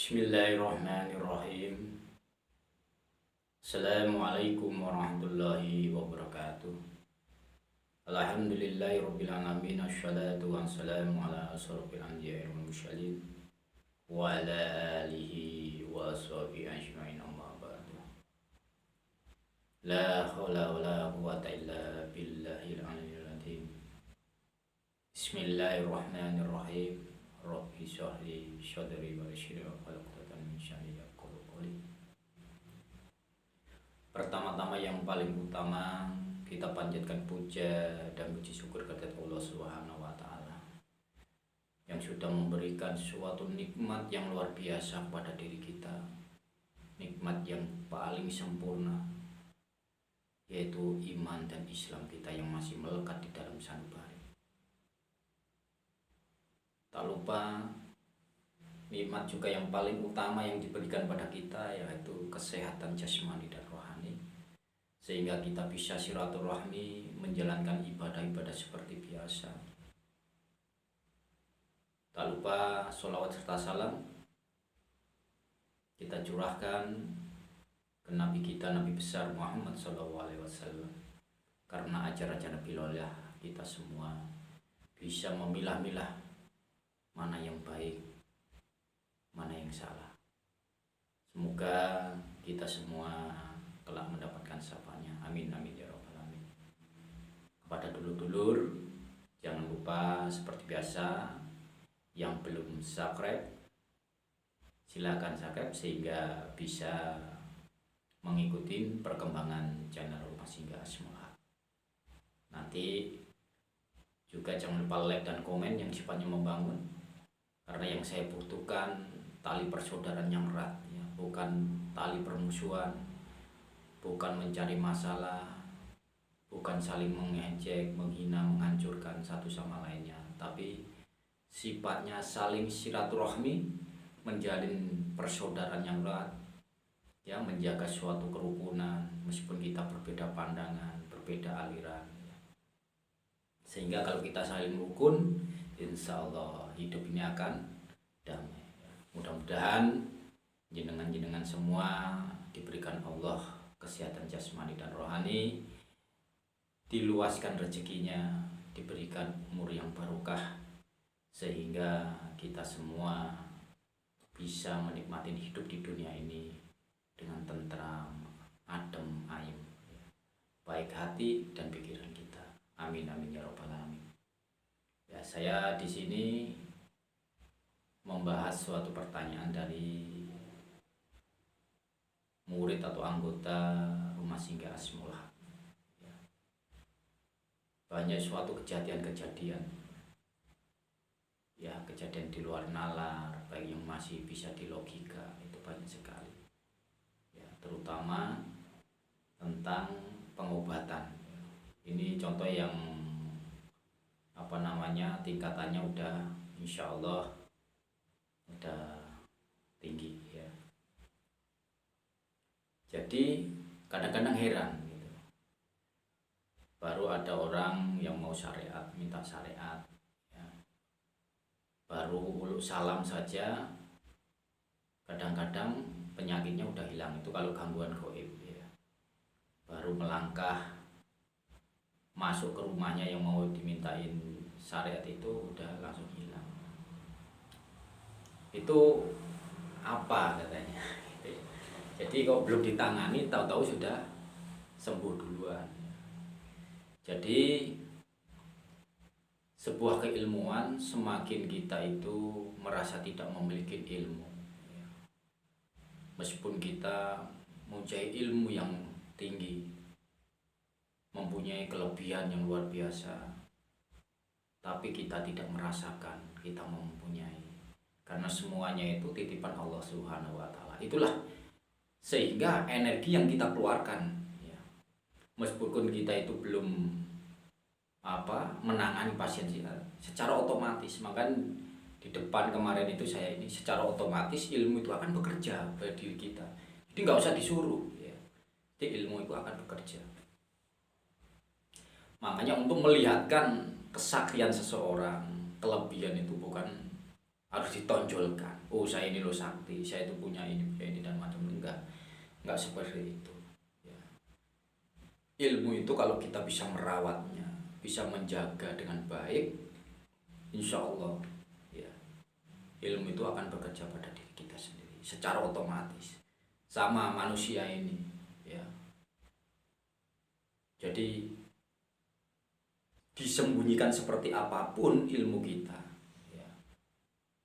Bismillahirrahmanirrahim. Assalamualaikum warahmatullahi wabarakatuh. Alhamdulillahirabbil alamin, wassalatu wassalamu ala asyrofil anbiya'i wal mursalin wa ala alihi wa ashabihi ajmain, amma ba'du. La haula wala quwwata illa billahil aliyyil azim. Bismillahirrahmanirrahim. Rabbi shrah li sadri wa yassir li amri wahlul lisani yafqahu qawli. Pertama-tama yang paling utama kita panjatkan puja dan puji syukur kepada Allah Subhanahu wa taala yang sudah memberikan suatu nikmat yang luar biasa kepada diri kita. Nikmat yang paling sempurna, yaitu iman dan Islam kita yang masih melekat di dalam sanubari. Tak lupa nikmat juga yang paling utama yang diberikan pada kita, yaitu kesehatan jasmani dan rohani, sehingga kita bisa silaturahmi, menjalankan ibadah-ibadah seperti biasa. Tak lupa sholawat serta salam kita curahkan ke Nabi kita, Nabi besar Muhammad SAW, karena ajar-ajar Nabi lolah kita semua bisa memilah-milah mana yang baik, mana yang salah. Semoga kita semua kelak mendapatkan syafaatnya. Amin amin ya rabbal alamin. Kepada dulur-dulur, jangan lupa seperti biasa, yang belum subscribe silakan subscribe sehingga bisa mengikuti perkembangan channel Rumah Singgah Asmul Haq. Nanti juga jangan lupa like dan komen yang sifatnya membangun, karena yang saya butuhkan tali persaudaraan yang erat, ya, bukan tali permusuhan, bukan mencari masalah, bukan saling mengejek, menghina, menghancurkan satu sama lainnya, tapi sifatnya saling silaturahmi, menjalin persaudaraan yang erat, ya, menjaga suatu kerukunan meskipun kita berbeda pandangan, berbeda aliran, ya. Sehingga kalau kita saling rukun, insya Allah hidup ini akan damai. Mudah-mudahan jenengan-jenengan semua diberikan Allah kesehatan jasmani dan rohani, diluaskan rezekinya, diberikan umur yang barokah, sehingga kita semua bisa menikmati hidup di dunia ini dengan tentram, adem, ayem, baik hati dan pikiran kita. Amin amin ya rabbal alamin. Ya, saya di sini membahas suatu pertanyaan dari murid atau anggota Rumah Singgah Asmul Haq. Ya. Banyak suatu kejadian-kejadian, ya, kejadian di luar nalar, baik yang masih bisa dilogika, itu banyak sekali. Ya, terutama tentang pengobatan. Ya. Ini contoh yang tingkatannya udah insya Allah udah tinggi, ya. Jadi kadang-kadang heran gitu, baru ada orang yang mau syariat, minta syariat, ya. Baru uluk salam saja kadang-kadang penyakitnya udah hilang, itu kalau gangguan gaib, ya. Baru melangkah masuk ke rumahnya yang mau dimintain syariat itu udah langsung hilang. Itu apa katanya? Jadi kalau belum ditangani, tahu-tahu sudah sembuh duluan. Jadi sebuah keilmuan, semakin kita itu merasa tidak memiliki ilmu, meskipun kita mempunyai ilmu yang tinggi, mempunyai kelebihan yang luar biasa, tapi kita tidak merasakan kita mempunyai, karena semuanya itu titipan Allah Subhanahu wa taala. Itulah sehingga energi yang kita keluarkan, ya, meskipun kita itu belum menangani pasien secara otomatis, maka di depan kemarin itu saya ini secara otomatis ilmu itu akan bekerja pada diri kita. Jadi nggak usah disuruh, ya. Jadi ilmu itu akan bekerja. Makanya untuk melihatkan kesaktian seseorang, kelebihan itu bukan harus ditonjolkan. Oh, saya ini loh sakti, saya itu punya ini dan macam. Enggak seperti itu. Ya. Ilmu itu kalau kita bisa merawatnya, bisa menjaga dengan baik, insya Allah ya, ilmu itu akan bekerja pada diri kita sendiri secara otomatis. Sama manusia ini ya. Jadi disembunyikan seperti apapun ilmu kita ya,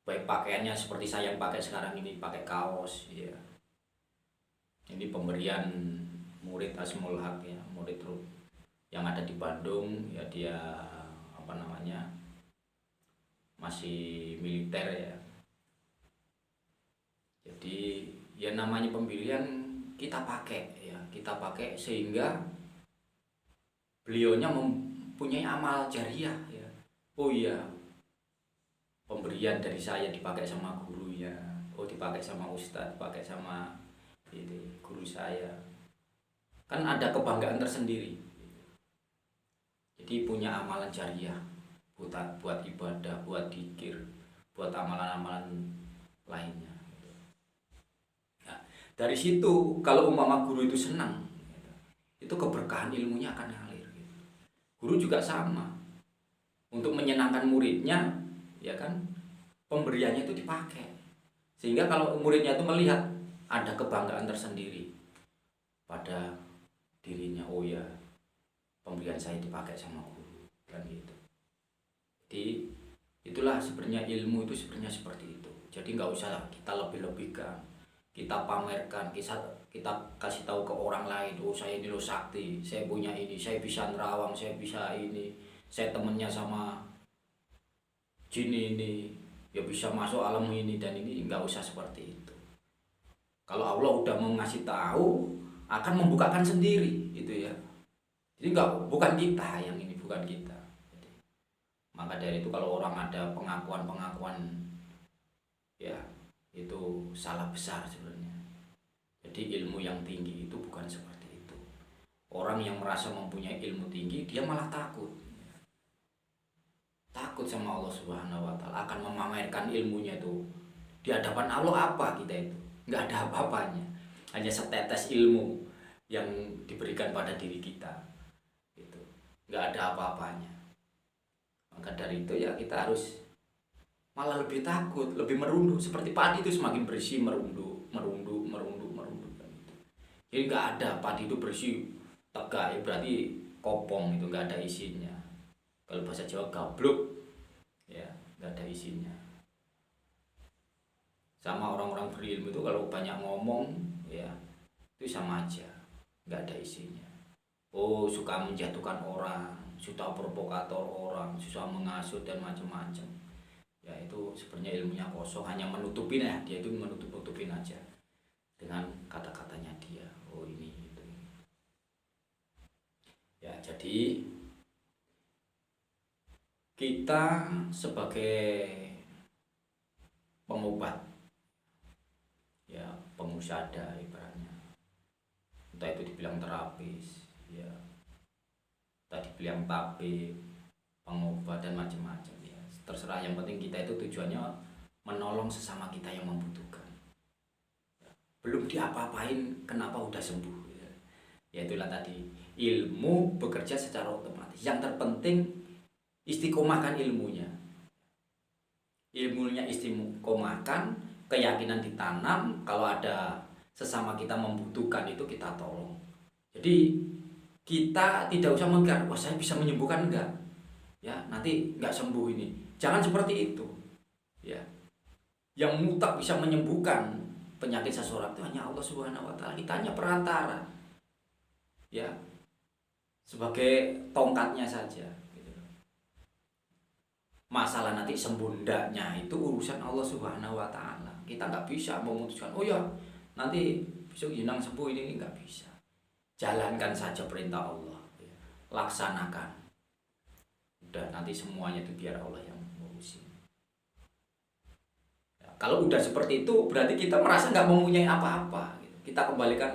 baik pakaiannya seperti saya yang pakai sekarang ini, pakai kaos ya, ini pemberian murid Asmul Haq ya, murid yang ada di Bandung ya, dia apa namanya masih militer ya. Jadi ya namanya pemberian kita pakai ya, kita pakai sehingga beliaunya mempunyai amal jariah ya. Oh iya, pemberian dari saya dipakai sama guru ya, oh dipakai sama ustadz, dipakai sama ini guru saya, kan ada kebanggaan tersendiri. Jadi punya amalan jariah buat ibadah, buat dzikir, buat amalan-amalan lainnya. Nah, dari situ kalau umpama guru itu senang, itu keberkahan ilmunya akan ngalir. Guru juga sama, untuk menyenangkan muridnya, ya kan, pemberiannya itu dipakai, sehingga kalau muridnya itu melihat ada kebanggaan tersendiri pada dirinya. Oh ya, pemberian saya dipakai sama guru, kan gitu. Jadi itulah sebenarnya ilmu itu sebenarnya seperti itu. Jadi nggak usah kita lebih-lebihkan, kita pamerkan, kita kasih tahu ke orang lain, oh saya ini loh sakti, saya punya ini, saya bisa nerawang, saya bisa ini, saya temennya sama jin ini, ya bisa masuk alam ini dan ini. Nggak usah seperti itu. Kalau Allah udah mau ngasih tahu, akan membukakan sendiri itu ya. Jadi bukan kita yang ini, bukan kita. Jadi, maka dari itu kalau orang ada pengakuan ya, itu salah besar sebenarnya. Jadi ilmu yang tinggi itu bukan seperti itu. Orang yang merasa mempunyai ilmu tinggi, dia malah takut sama Allah Subhanahu wa Ta'ala, akan memamerkan ilmunya itu di hadapan Allah. Apa kita itu? Nggak ada apa-apanya, hanya setetes ilmu yang diberikan pada diri kita itu, nggak ada apa-apanya. Maka dari itu ya kita harus malah lebih takut, lebih merunduk. Seperti padi itu semakin bersih merunduk kan gitu. Jadi nggak ada padi itu bersih tegak ya, berarti kopong itu, nggak ada isinya. Kalau bahasa Jawa gabluk ya, nggak ada isinya. Sama orang-orang berilmu itu kalau banyak ngomong ya, itu sama aja, nggak ada isinya. Oh, suka menjatuhkan orang, suka provokator orang, susah mengasut dan macam-macam. Ya itu sebenarnya ilmunya kosong, hanya menutupin ya, dia itu menutupin aja dengan kata-katanya dia. Oh ini itu. Ya jadi kita sebagai pengobat ya, pengusada ibaratnya, entah itu dibilang terapis ya, entah dibilang tabib, pengobat dan macam-macam ya, terserah. Yang penting kita itu tujuannya menolong sesama kita yang membutuhkan. Belum diapa-apain kenapa udah sembuh ya. Ya itulah tadi, ilmu bekerja secara otomatis. Yang terpenting istiqomahkan ilmunya istiqomahkan, keyakinan ditanam. Kalau ada sesama kita membutuhkan itu kita tolong. Jadi kita tidak usah menggar, wah saya bisa menyembuhkan, enggak ya, nanti enggak sembuh ini. Jangan seperti itu ya. Yang mutlak bisa menyembuhkan penyakit seseorang itu hanya Allah Subhanahu wa Ta'ala. Kita hanya perantara ya, sebagai tongkatnya saja gitu. Masalah nanti sembuh ndaknya itu urusan Allah Subhanahu wa Ta'ala. Kita nggak bisa memutuskan, oh ya nanti besok Yinang sembuh, ini nggak bisa. Jalankan saja perintah Allah ya. Laksanakan, udah nanti semuanya itu biar Allah yang ngurusin ya. Kalau udah seperti itu berarti kita merasa nggak mempunyai apa-apa gitu. Kita kembalikan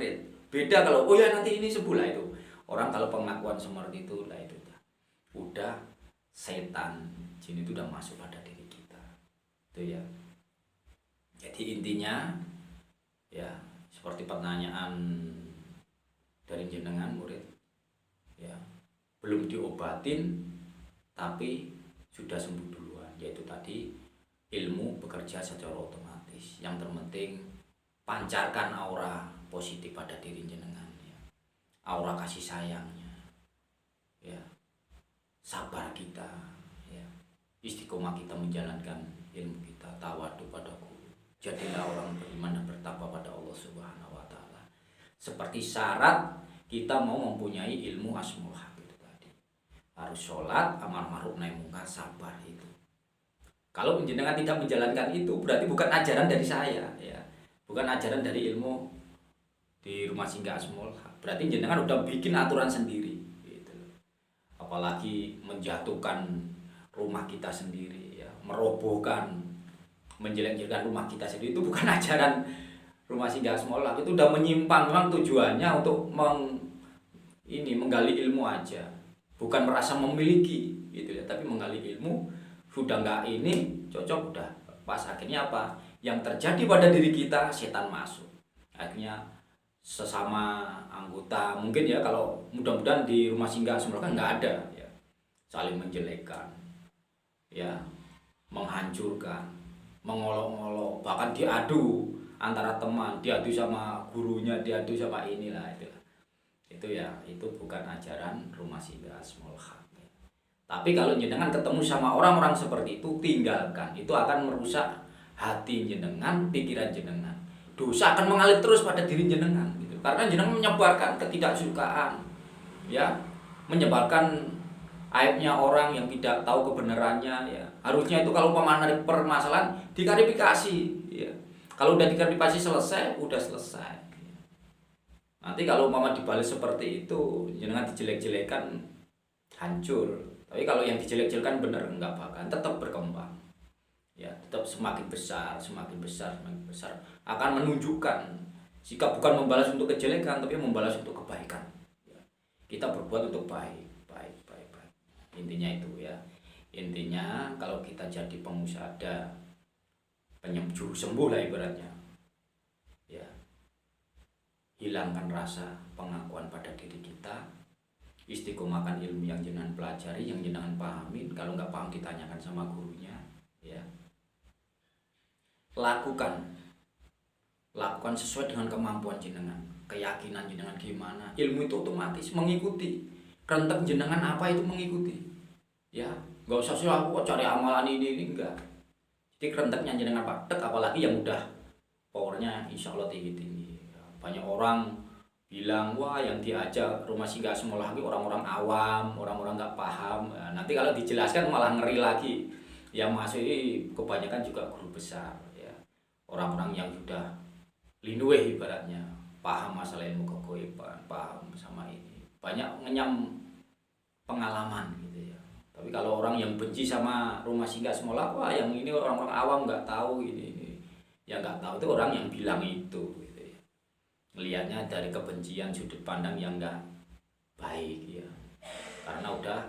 beda kalau oh ya nanti ini sembuh lah. Itu orang kalau pengakuan seperti itu lah, itu udah setan jin itu udah masuk pada diri kita. Itu Itu ya. Jadi intinya ya seperti pertanyaan dari jenengan murid ya, belum diobatin tapi sudah sembuh duluan, yaitu tadi ilmu bekerja secara otomatis. Yang terpenting pancarkan aura positif pada diri jenengan ya. Aura kasih sayangnya ya, sabar kita ya, istiqomah kita menjalankan ilmu kita, tawadu pada guru. Jadilah orang beriman dan bertakwa pada Allah Subhanahu wa taala. Seperti syarat kita mau mempunyai ilmu asmaul haq itu tadi. Harus sholat, amar ma'ruf nahi mungkar, sabar itu. Kalau jenengan tidak menjalankan itu berarti bukan ajaran dari saya ya. Bukan ajaran dari ilmu di rumah singgah asmaul haq. Berarti jenengan udah bikin aturan sendiri gitu. Apalagi menjatuhkan rumah kita sendiri ya, merobohkan, menjelek-jelekan rumah kita sendiri, itu bukan ajaran rumah singgah asmaul haq. Itu udah menyimpang. Memang tujuannya untuk menggali ilmu aja, bukan merasa memiliki gitu ya, tapi menggali ilmu. Sudah nggak ini cocok, udah pas, akhirnya apa yang terjadi pada diri kita, setan masuk. Akhirnya sesama anggota mungkin ya, kalau mudah-mudahan di rumah singgah asmaul haq kan nggak ada ya, saling menjelekkan ya, menghancurkan, mengolok-olok, bahkan diadu antara teman, diadu sama gurunya, diadu sama inilah itu ya, itu bukan ajaran rumah singgah asmaul haq ya. Tapi kalau jenengan ketemu sama orang-orang seperti itu, tinggalkan. Itu akan merusak hati jenengan, pikiran jenengan. Dosa akan mengalir terus pada diri jenengan gitu. Karena jenengan menyebarkan ketidaksukaan ya, menyebarkan aibnya orang yang tidak tahu kebenarannya ya. Harusnya itu kalau ada permasalahan diklarifikasi ya. Kalau udah diklarifikasi selesai, udah selesai. Nanti kalau dibalas seperti itu, jenengan dijelek-jelekan, hancur. Tapi kalau yang dijelek-jelekan benar, enggak bakal, tetap berkembang. Ya, tetap semakin besar, semakin besar, semakin besar. Akan menunjukkan jika bukan membalas untuk kejelekan, tapi membalas untuk kebaikan. Ya. Kita berbuat untuk baik. Intinya itu ya. Intinya kalau kita jadi pengusaha, juru sembuh lah ibaratnya ya, hilangkan rasa pengakuan pada diri kita, istiqomahkan ilmu yang jenengan pelajari, yang jenengan pahamin. Kalau nggak paham ditanyakan sama gurunya ya. Lakukan sesuai dengan kemampuan jenengan, keyakinan jenengan gimana, ilmu itu otomatis mengikuti. Rentek jenengan apa itu mengikuti ya, nggak usah sih aku cari amalan ini enggak. Jadi renteknya jenengan praktek, apalagi yang udah powernya insya Allah tinggi. Banyak orang bilang, wah yang diajak rumah singgah asmaul haq orang-orang awam, orang-orang nggak paham. Nah, nanti kalau dijelaskan malah ngeri lagi. Yang masuk ini kebanyakan juga guru besar ya, orang-orang yang sudah linuweh ibaratnya, paham masalah ilmu kegoiban, paham sama ini, banyak ngenyam pengalaman gitu ya. Tapi kalau orang yang benci sama rumah singgah asmaul haq, wah yang ini orang-orang awam nggak tahu ini. Yang nggak tahu itu orang yang bilang itu gitu ya. Melihatnya dari kebencian, sudut pandang yang nggak baik ya. Karena udah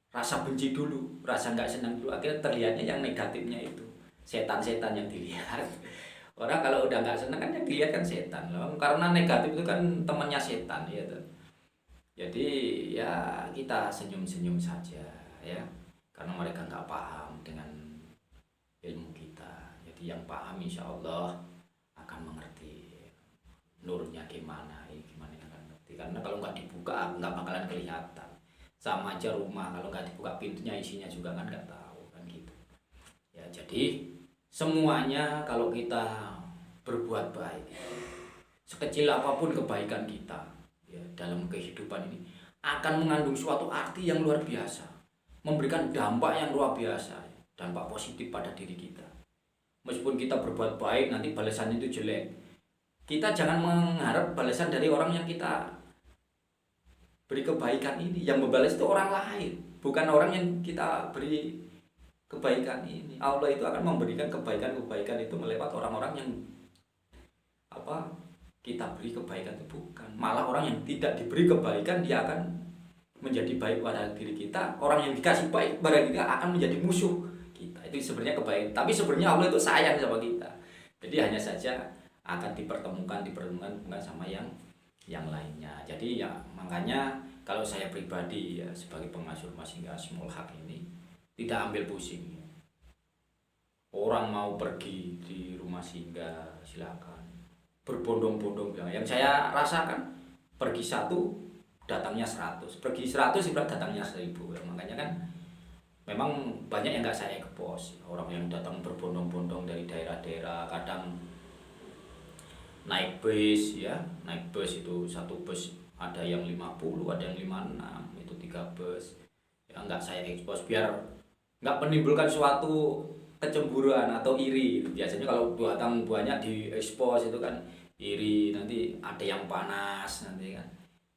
rasa benci dulu, rasa nggak senang dulu, akhirnya terlihatnya yang negatifnya itu, setan-setan yang dilihat. Orang kalau udah nggak senang kan yang dilihat kan setan loh, karena negatif itu kan temannya setan ya. Jadi ya kita senyum-senyum saja ya, karena mereka nggak paham dengan ilmu kita. Jadi yang paham insya Allah akan mengerti nurnya gimana yang akan ngerti. Karena kalau nggak dibuka nggak bakalan kelihatan. Sama aja rumah kalau nggak dibuka pintunya, isinya juga kan nggak tahu kan gitu. Ya jadi semuanya kalau kita berbuat baik, sekecil apapun kebaikan kita ya, dalam kehidupan ini akan mengandung suatu arti yang luar biasa, memberikan dampak yang luar biasa, dampak positif pada diri kita. Meskipun kita berbuat baik nanti balasannya itu jelek, kita jangan mengharap balasan dari orang yang kita beri kebaikan ini. Yang membalas itu orang lain, bukan orang yang kita beri kebaikan ini. Allah itu akan memberikan kebaikan-kebaikan itu melewat orang-orang yang kita beri kebaikan itu bukan. Malah orang yang tidak diberi kebaikan dia akan menjadi baik pada diri kita. Orang yang dikasih baik pada kita akan menjadi musuh kita. Itu sebenarnya kebaikan. Tapi sebenarnya Allah itu sayang sama kita. Jadi hanya saja akan dipertemukan bukan sama yang lainnya. Jadi ya makanya kalau saya pribadi ya sebagai pengasuh Rumah Singgah Asmaul Haq ini tidak ambil pusing. Orang mau pergi di rumah singgah silakan, berbondong-bondong. Yang saya rasakan pergi 1 datangnya 100, pergi 100 datangnya 1000. Makanya kan memang banyak yang nggak saya ke pos, orang yang datang berbondong-bondong dari daerah-daerah, kadang naik bus ya, naik bus itu 1 bus ada yang 50, ada yang 56, itu 3 bus. Ya nggak saya ekspos biar nggak menimbulkan suatu kecemburuan atau iri. Biasanya kalau datang banyak di ekspos itu kan iri, nanti ada yang panas nanti kan.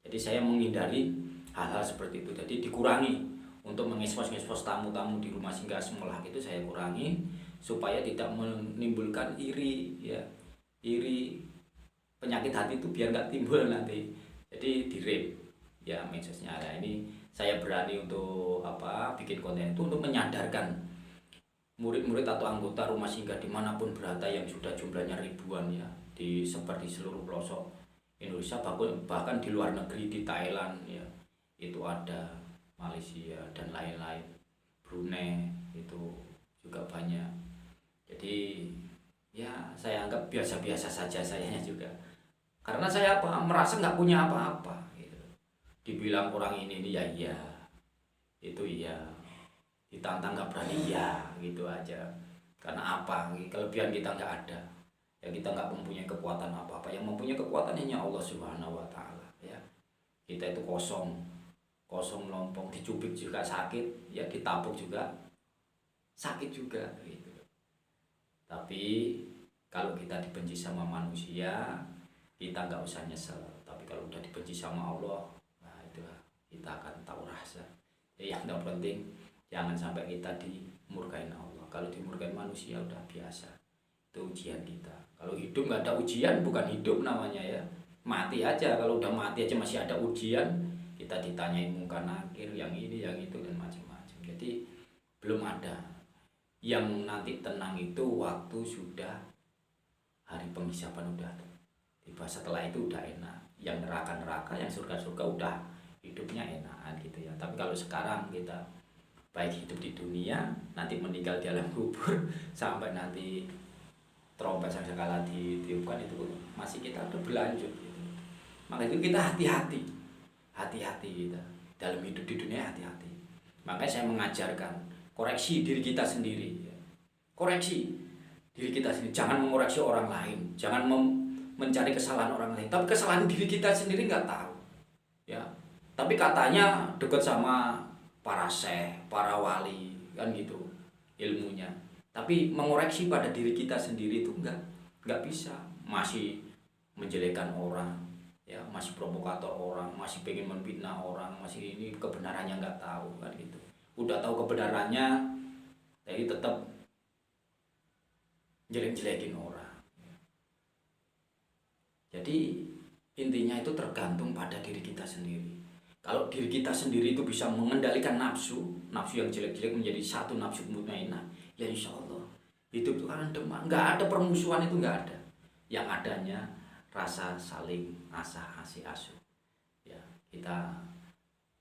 Jadi saya menghindari hal-hal seperti itu. Jadi dikurangi untuk mengekspos tamu-tamu di Rumah Singgah Asmaul Haq itu saya kurangi supaya tidak menimbulkan iri ya. Iri, penyakit hati itu biar nggak timbul nanti. Jadi direm ya medsosnya. Nah, ini saya berani untuk bikin konten itu untuk menyadarkan murid-murid atau anggota rumah singgah dimanapun berada yang sudah jumlahnya ribuan ya, disebar di seluruh pelosok Indonesia, bahkan di luar negeri, di Thailand ya itu ada, Malaysia dan lain-lain, Brunei itu juga banyak. Jadi ya saya anggap biasa-biasa saja sayanya juga, karena saya merasa nggak punya apa-apa gitu. Dibilang orang ini ya iya, itu iya, ditantang nggak berani ya gitu aja. Karena apa, kelebihan kita nggak ada ya, kita nggak mempunyai kekuatan apa-apa. Yang mempunyai kekuatan hanya Allah Subhanahu wa Ta'ala ya. Kita itu kosong melompong, dicubit juga sakit ya, ditapuk juga sakit juga gitu. Tapi kalau kita dibenci sama manusia, kita nggak usah nyesel. Tapi kalau udah dibenci sama Allah, nah itulah kita akan tahu rasa ya. Yang penting jangan sampai kita dimurkain Allah. Kalau dimurkain manusia udah biasa, itu ujian kita. Kalau hidup nggak ada ujian, bukan hidup namanya ya, mati aja. Kalau udah mati aja masih ada ujian, kita ditanyain munkar nakir, yang ini yang itu dan macam-macam. Jadi belum ada. Yang nanti tenang itu waktu sudah hari penghisapan udah tiba, setelah itu udah enak. Yang neraka yang surga udah hidupnya enakan gitu ya. Tapi kalau sekarang kita baik hidup di dunia, nanti meninggal di alam kubur, sampai nanti trompet sangkakala ditiupkan, itu masih kita udah berlanjut gitu. Maka itu kita hati-hati kita dalam hidup di dunia, hati-hati. Makanya saya mengajarkan koreksi diri kita sendiri ya. Koreksi diri kita sendiri, jangan mengoreksi orang lain, jangan mencari kesalahan orang lain, tapi kesalahan diri kita sendiri nggak tahu ya. Tapi katanya dekat sama para syekh, para wali kan gitu ilmunya, tapi mengoreksi pada diri kita sendiri itu nggak bisa. Masih menjelekkan orang ya, masih provokator orang, masih pengen memfitnah orang, masih ini kebenarannya nggak tahu kan gitu. Udah tahu kebenarannya tapi tetap jelek-jelekin orang. Jadi intinya itu tergantung pada diri kita sendiri. Kalau diri kita sendiri itu bisa mengendalikan nafsu yang jelek-jelek menjadi satu nafsu mutmainah, ya insya Allah hidup itu kan demam, nggak ada permusuhan, itu nggak ada. Yang adanya rasa saling asih asuh. Ya kita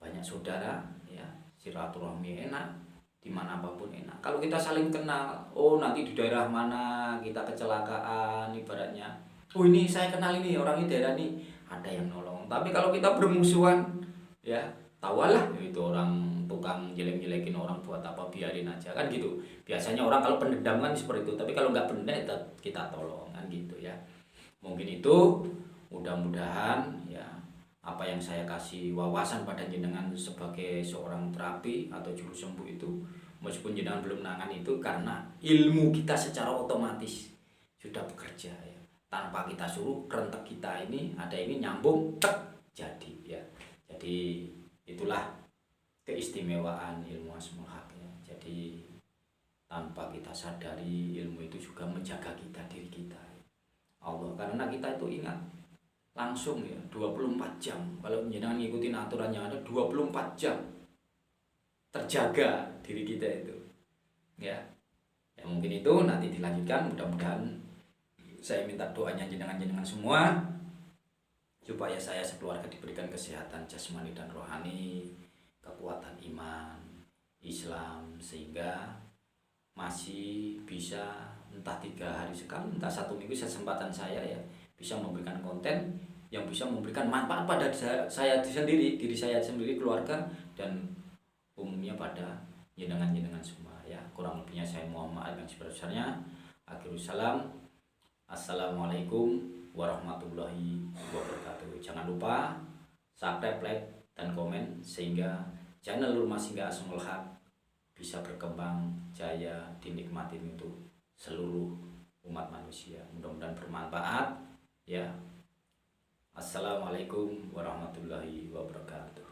banyak saudara ya, silaturahmi enak, dimana apapun enak. Kalau kita saling kenal, oh nanti di daerah mana kita kecelakaan ibaratnya, oh ini saya kenal ini orang ini daerah ini, ada yang nolong. Tapi kalau kita bermusuhan ya tawalah itu orang tukang jelek-jelekin orang buat apa, biarin aja kan gitu. Biasanya orang kalau pendendam kan seperti itu, tapi kalau nggak pendendam kita tolong kan gitu ya. Mungkin itu mudah-mudahan ya apa yang saya kasih wawasan pada jenengan sebagai seorang terapi atau juru sembuh itu, meskipun jenengan belum nangani itu, karena ilmu kita secara otomatis sudah bekerja ya. Tanpa kita suruh, kerentek kita ini ada ini nyambung tek jadi ya. Jadi itulah keistimewaan ilmu Asmaul Haq ya. Jadi tanpa kita sadari, ilmu itu juga menjaga kita, diri kita Allah. Karena kita itu ingat langsung ya 24 jam. Kalau jangan ngikutin aturan yang ada 24 jam terjaga diri kita itu ya. Ya mungkin itu nanti dilanjutkan, mudah-mudahan saya minta doanya jenengan semua supaya saya sekeluarga diberikan kesehatan jasmani dan rohani, kekuatan iman Islam, sehingga masih bisa entah 3 hari sekali, entah 1 minggu kesempatan saya ya bisa memberikan konten yang bisa memberikan manfaat pada saya sendiri, diri saya sendiri, keluarga, dan umumnya pada jenengan semua ya. Kurang lebihnya saya mohon maaf yang sebesar-besarnya. Akhirul salam. Assalamualaikum warahmatullahi wabarakatuh. Jangan lupa subscribe, like, dan komen sehingga channel Rumah Singgah Asmaul Haq bisa berkembang jaya, dinikmati untuk seluruh umat manusia. Mudah-mudahan bermanfaat ya. Assalamualaikum warahmatullahi wabarakatuh.